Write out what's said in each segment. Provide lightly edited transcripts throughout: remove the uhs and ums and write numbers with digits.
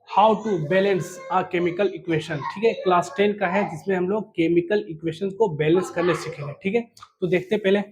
How to balance a chemical equation. ठीक है, class 10 का है जिसमें हम लोग केमिकल इक्वेशन को बैलेंस करने सीखेंगे। ठीक है, तो देखते हैं पहले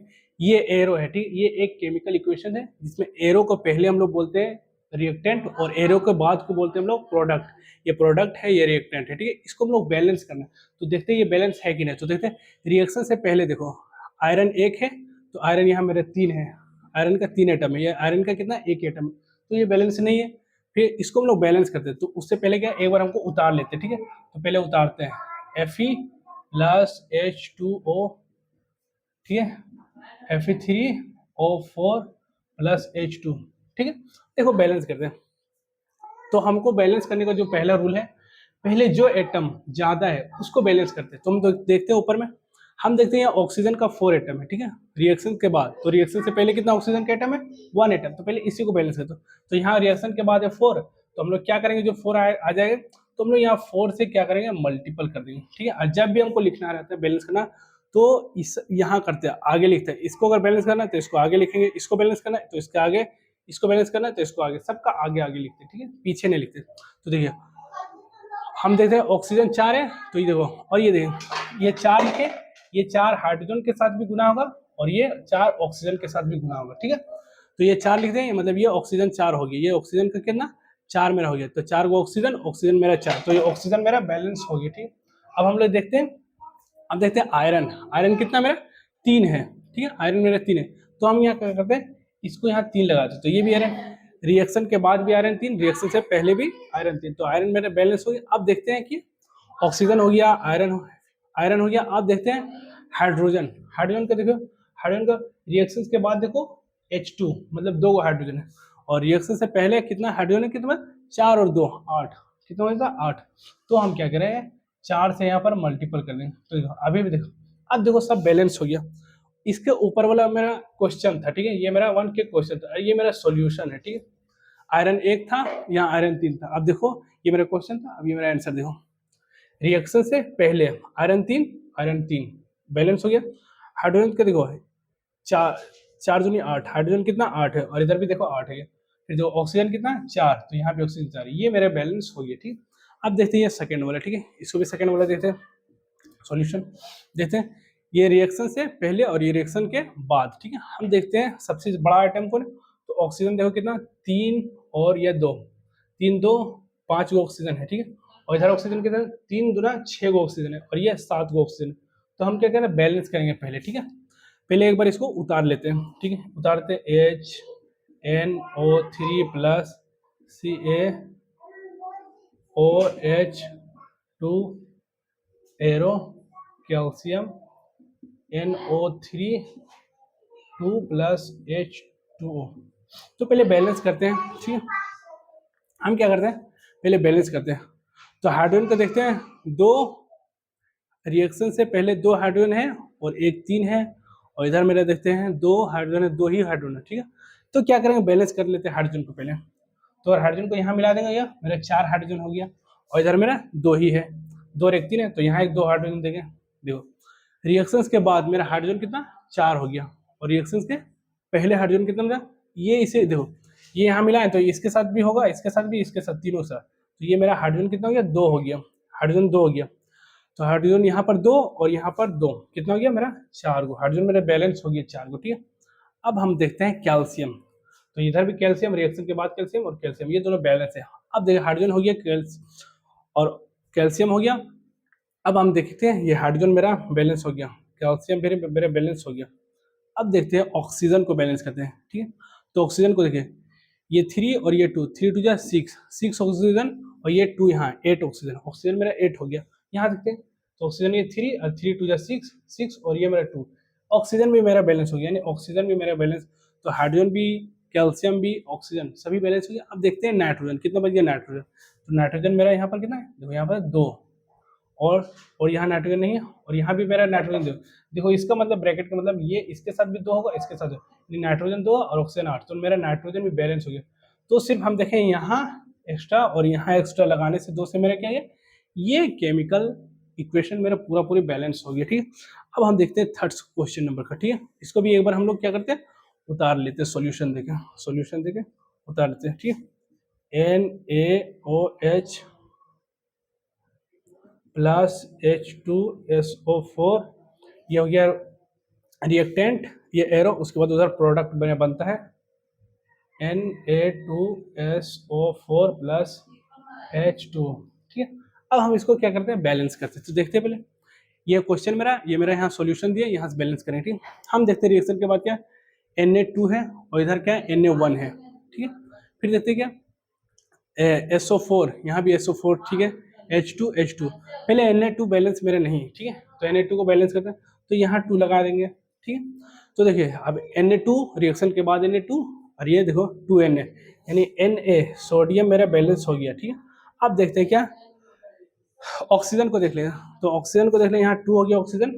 ये एरो है। ठीक, ये एक केमिकल इक्वेशन है जिसमें एरो को पहले हम लोग बोलते हैं रिएक्टेंट और एरो के बाद को बोलते हैं हम लोग प्रोडक्ट। ये प्रोडक्ट है, ये रिएक्टेंट है। ठीक है, इसको हम लोग बैलेंस करना है। तो देखते हैं ये बैलेंस है कि नहीं। तो देखते हैं रिएक्शन से पहले देखो, आयरन एक है तो आयरन यहाँ मेरे 3 है, आयरन का 3 एटम है, ये आयरन का कितना, 1 एटम, तो ये बैलेंस नहीं है। फिर इसको हम लोग बैलेंस करते हैं, तो उससे पहले क्या, एक बार हमको उतार लेते हैं। ठीक है, तो पहले उतारते हैं Fe+H2O। ठीक है, Fe3O4+H2। ठीक है, देखो बैलेंस करते हैं। तो हमको बैलेंस करने का जो पहला रूल है, पहले जो एटम ज्यादा है उसको बैलेंस करते हैं। तो हम तो देखते हैं ऊपर में, हम देखते हैं ऑक्सीजन का 4 एटम है। ठीक है, रिएक्शन के बाद, तो रिएक्शन से पहले कितना ऑक्सीजन का एटम है, 1 एटम, तो पहले इसी को बैलेंस करते हैं। तो यहाँ रिएक्शन के बाद है 4, तो हम लोग क्या करेंगे, जो 4 आ जाएगा तो हम लोग यहाँ 4 से क्या करेंगे, मल्टीपल कर देंगे। ठीक है, और जब भी हमको लिखना रहता है बैलेंस करना, तो इस यहाँ करते हैं, आगे लिखते हैं। इसको अगर बैलेंस करना है तो इसको आगे लिखेंगे, इसको बैलेंस करना है तो इसके आगे, इसको बैलेंस करना है तो इसको आगे, सबका आगे आगे लिखते हैं। ठीक है, पीछे नहीं लिखते। तो देखिए हम देखते हैं ऑक्सीजन 4 है, तो ये देखो, और ये देखिए ये 4 लिखे, ये 4 हाइड्रोजन के साथ भी गुना होगा और ये 4 ऑक्सीजन के साथ भी गुना होगा। ठीक है, तो ये 4 लिख दें, मतलब ये ऑक्सीजन 4 हो गया, ये ऑक्सीजन का कितना, 4 मेरा हो गया, तो 4 को ऑक्सीजन, ऑक्सीजन मेरा 4, तो ये ऑक्सीजन मेरा बैलेंस हो गया। ठीक, अब हम लोग देखते हैं, अब देखते हैं आयरन, आयरन कितना मेरा, 3 है। ठीक है, आयरन मेरा 3 है, तो हम यहाँ क्या करते हैं, इसको यहाँ 3 लगाते हैं, तो ये भी आयरन, रिएक्शन के बाद भी आयरन 3, रिएक्शन से पहले भी आयरन 3, तो आयरन मेरा बैलेंस हो गया। अब देखते हैं कि ऑक्सीजन हो गया, आयरन, आयरन हो गया। अब देखते हैं हाइड्रोजन, हाइड्रोजन का देखो, हाइड्रोजन का रिएक्शन के बाद देखो H2, मतलब 2 हाइड्रोजन है, और रिएक्शन से पहले कितना हाइड्रोजन है, कितना, 4 और 2 8, कितना होगा, 8। तो हम क्या करें, 4 से यहाँ पर मल्टीपल कर देंगे, तो देखो अभी भी देखो, अब देखो सब बैलेंस हो गया। इसके ऊपर वाला मेरा क्वेश्चन था। ठीक है, ये मेरा 1 के क्वेश्चन था, ये मेरा सॉल्यूशन है। ठीक है, आयरन 1 था, यहाँ आयरन 3 था। अब देखो ये मेरा क्वेश्चन था, अब ये मेरा आंसर देखो, रिएक्शन से पहले आयरन 3, आयरन 3 बैलेंस हो गया। हाइड्रोजन का देखो, 4, 4 दूनी 8, हाइड्रोजन कितना, 8 है, और इधर भी देखो 8 है। फिर जो ऑक्सीजन कितना, 4, तो यहाँ पे ऑक्सीजन 4, ये मेरा बैलेंस हो गया। ठीक, अब देखते हैं ये सेकेंड वाला। ठीक है, इसको भी सेकेंड वाला देखते हैं, सॉल्यूशन देखते हैं, ये रिएक्शन से पहले और ये रिएक्शन के बाद। ठीक है, हम देखते हैं सबसे बड़ा आइटम कौन है, तो ऑक्सीजन देखो कितना, 3 और ये 2, 3 2 5 गो ऑक्सीजन है। ठीक है, और इधर ऑक्सीजन कितना, 3 दूना 6 गो ऑक्सीजन है, और ये 7 गो ऑक्सीजन है। तो हम क्या करें, बैलेंस करेंगे पहले। ठीक है, पहले एक बार इसको उतार लेते हैं। ठीक है, उतारते HNO3+CaOH2 arrow calcium NO3 2+H2O। तो पहले बैलेंस करते हैं। ठीक है, हम क्या करते हैं, पहले बैलेंस करते हैं। तो हाइड्रोजन को देखते हैं, 2 रिएक्शन से पहले 2 हाइड्रोजन है और एक 3 है, और इधर मेरा देखते हैं 2 हाइड्रोजन है, 2 ही हाइड्रोजन है। ठीक है, तो क्या करेंगे, बैलेंस कर लेते हैं हाइड्रोजन को पहले। तो अगर हाइड्रोजन को यहाँ मिला देंगे, या मेरा 4 हाइड्रोजन हो गया, और इधर मेरा 2 ही है, 2 और एक 3 है, तो यहाँ एक 2 हाइड्रोजन देंगे। देखो रिएक्शंस के बाद मेरा हाइड्रोजन कितना, 4 हो गया, और रिएक्शंस के पहले हाइड्रोजन कितना मेरा, ये इसे देखो, ये यहाँ मिला है तो इसके साथ भी होगा, इसके साथ भी, इसके साथ, तीनों साथ, तो ये मेरा हाइड्रोजन कितना हो गया, 2 हो गया, हाइड्रोजन 2 हो गया। तो हाइड्रोजन यहाँ पर 2 और यहाँ पर 2, कितना हो गया मेरा, 4 गो हाइड्रोजन मेरा बैलेंस हो गया, 4 गो। ठीक है, अब हम देखते हैं कैल्शियम, तो इधर भी कैल्शियम, रिएक्शन के बाद कैल्शियम और कैल्शियम, ये दोनों बैलेंस है। अब देखिए हाइड्रोजन हो गया और कैल्शियम हो गया। अब हम देखते हैं ये हाइड्रोजन मेरा बैलेंस हो गया, कैल्शियम फिर मेरा बैलेंस हो गया। अब देखते हैं ऑक्सीजन को बैलेंस करते हैं। ठीक है, तो ऑक्सीजन को देखिए, ये 3 और ये 2, 3 2 जा 6 ऑक्सीजन, और ये 2 यहाँ 8 ऑक्सीजन, ऑक्सीजन मेरा 8 हो गया। यहाँ देखते हैं, तो ऑक्सीजन ये 3 और 3 2 जा 6 और ये मेरा 2, ऑक्सीजन भी मेरा बैलेंस हो गया, यानी ऑक्सीजन भी मेरा बैलेंस। तो हाइड्रोजन भी, कैल्शियम भी, ऑक्सीजन सभी बैलेंस हो गया। अब देखते हैं नाइट्रोजन कितना बच गया, नाइट्रोजन, तो नाइट्रोजन मेरा यहाँ पर कितना है, देखो यहाँ पर 2, और यहाँ नाइट्रोजन नहीं है, और यहाँ भी मेरा नाइट्रोजन देखो इसका मतलब ब्रैकेट का मतलब ये इसके साथ भी 2 होगा, इसके साथ नाइट्रोजन 2 और ऑक्सीजन 8, तो मेरा नाइट्रोजन भी बैलेंस हो गया। तो सिर्फ हम देखें यहाँ एक्स्ट्रा और यहाँ एक्स्ट्रा लगाने से 2 से मेरा क्या है, ये केमिकल इक्वेशन मेरा पूरा पूरी बैलेंस हो गया। ठीक है, अब हम देखते हैं थर्ड क्वेश्चन नंबर का। ठीक है, इसको भी एक बार हम लोग क्या करते हैं, उतार लेते हैं, सोल्यूशन देके उतार लेते हैं। ठीक है, NaOH प्लस H2SO4, ये हो गया रिएक्टेंट, ये एरो, उसके बाद उधर प्रोडक्ट बनता है Na2SO4 प्लस H2, ठीक है। अब हम इसको क्या करते हैं, बैलेंस करते हैं। तो देखते हैं पहले, ये क्वेश्चन मेरा यहाँ सॉल्यूशन दिया, यहाँ से बैलेंस करें, ठीक है। हम देखते हैं रिएक्शन के बाद क्या Na2 है और इधर क्या है Na1 है, ठीक है। फिर देखते हैं क्या SO4, यहाँ भी SO4, ठीक है। H2 पहले Na2 बैलेंस मेरे नहीं, ठीक है, तो Na2 को बैलेंस करते हैं, तो यहाँ 2 लगा देंगे, ठीक है। तो देखिए अब Na2 रिएक्शन के बाद Na2 और ये देखो 2Na, यानी Na सोडियम मेरा बैलेंस हो गया, ठीक है। अब देखते हैं क्या ऑक्सीजन को देख लेगा, तो ऑक्सीजन को देख लें, यहाँ 2 हो गया ऑक्सीजन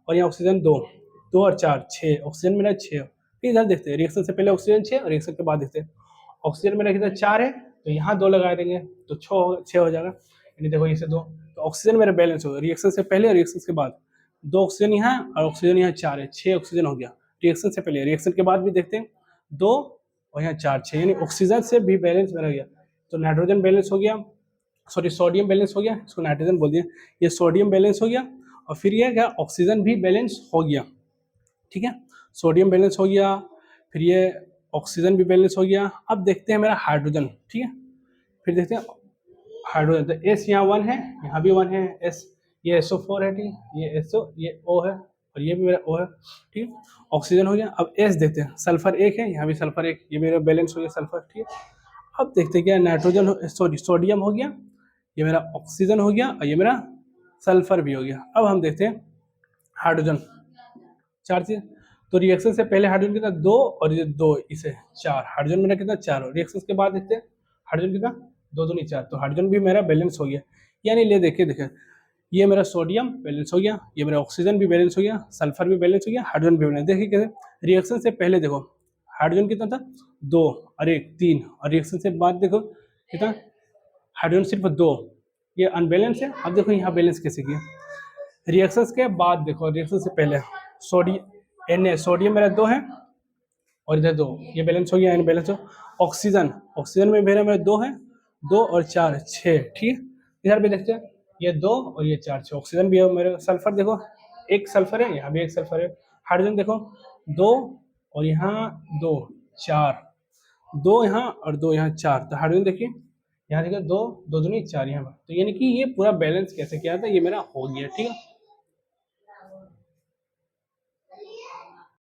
और यहाँ ऑक्सीजन 2, 2 और 4 6, ऑक्सीजन मेरा 6। फिर इधर देखते हैं रिएक्शन से पहले ऑक्सीजन 6 और रिएक्शन के बाद देखते हैं ऑक्सीजन मेरा कितना 4 है, तो यहाँ 2 लगा देंगे तो 6 हो जाएगा, यानी देखो इसे 2, तो ऑक्सीजन मेरा बैलेंस होगा रिएक्शन से पहले और रिएक्शन के बाद। 2 ऑक्सीजन यहाँ और ऑक्सीजन यहाँ 4 है, 6 ऑक्सीजन हो गया रिएक्शन से पहले। रिएक्शन के बाद भी देखते हैं 2 और यहाँ 4 6, यानी ऑक्सीजन से भी बैलेंस मेरा गया। तो नाइट्रोजन बैलेंस हो गया, सॉरी सोडियम बैलेंस हो गया, इसको नाइट्रोजन बोल दिया, ये सोडियम बैलेंस हो गया और फिर ये क्या ऑक्सीजन भी बैलेंस हो गया, ठीक है। सोडियम बैलेंस हो गया, फिर ये ऑक्सीजन भी बैलेंस हो गया। अब देखते हैं मेरा हाइड्रोजन, ठीक है। फिर देखते हैं हाइड्रोजन, तो एस यहाँ 1 है, यहाँ भी 1 है, एस ये SO4 है, ठीक है, ये SO ये O है और ये भी मेरा O है, ठीक है। ऑक्सीजन हो गया। अब एस देखते हैं, सल्फर 1 है, यहाँ भी सल्फर 1, ये मेरा बैलेंस हो गया सल्फर, ठीक है। अब देखते हैं क्या नाइट्रोजन, सॉरी सोडियम हो गया, ये मेरा ऑक्सीजन हो गया और ये मेरा सल्फर भी हो गया। अब हम देखते हैं हाइड्रोजन, 4 चीज, तो रिएक्शन से पहले हाइड्रोजन कितना 2 और ये 2 इसे 4, हाइड्रोजन मेरा कितना 4, रिएक्शन के बाद देखते हैं हाइड्रोजन कितना 2 2 4, तो हाइड्रोजन भी मेरा बैलेंस हो गया। यानी ले देखिए ये मेरा सोडियम बैलेंस हो गया, ये मेरा ऑक्सीजन भी बैलेंस हो गया, सल्फर भी बैलेंस हो गया, हाइड्रोजन भी बैलेंस। देखिए कैसे रिएक्शन से पहले देखो हाइड्रोजन कितना था 2 और 1 3, और रिएक्शन से बाद देखो कितना हाइड्रोजन सिर्फ 2, ये अनबैलेंस है। अब देखो यहाँ बैलेंस कैसे किया, रिएक्शंस के बाद देखो रिएक्शन से पहले सोडियम मेरा 2 है और इधर 2, ये बैलेंस हो गया, यानी बैलेंस हो। ऑक्सीजन में मेरा 2 है, 2 और 4 6, ठीक है। इधर भी देखते हैं ये 2 और ये 4 6, ऑक्सीजन भी है मेरे। सल्फर देखो 1 सल्फर है, यहाँ भी 1 सल्फर है। हाइड्रोजन देखो 2 और यहाँ 2 4, 2 यहाँ और 2 यहाँ 4, तो हाइड्रोजन देखिए यहाँ देखो 2 2 दूनी 4 यहाँ पर, तो यानी कि ये पूरा बैलेंस कैसे किया था, ये मेरा हो गया, ठीक है।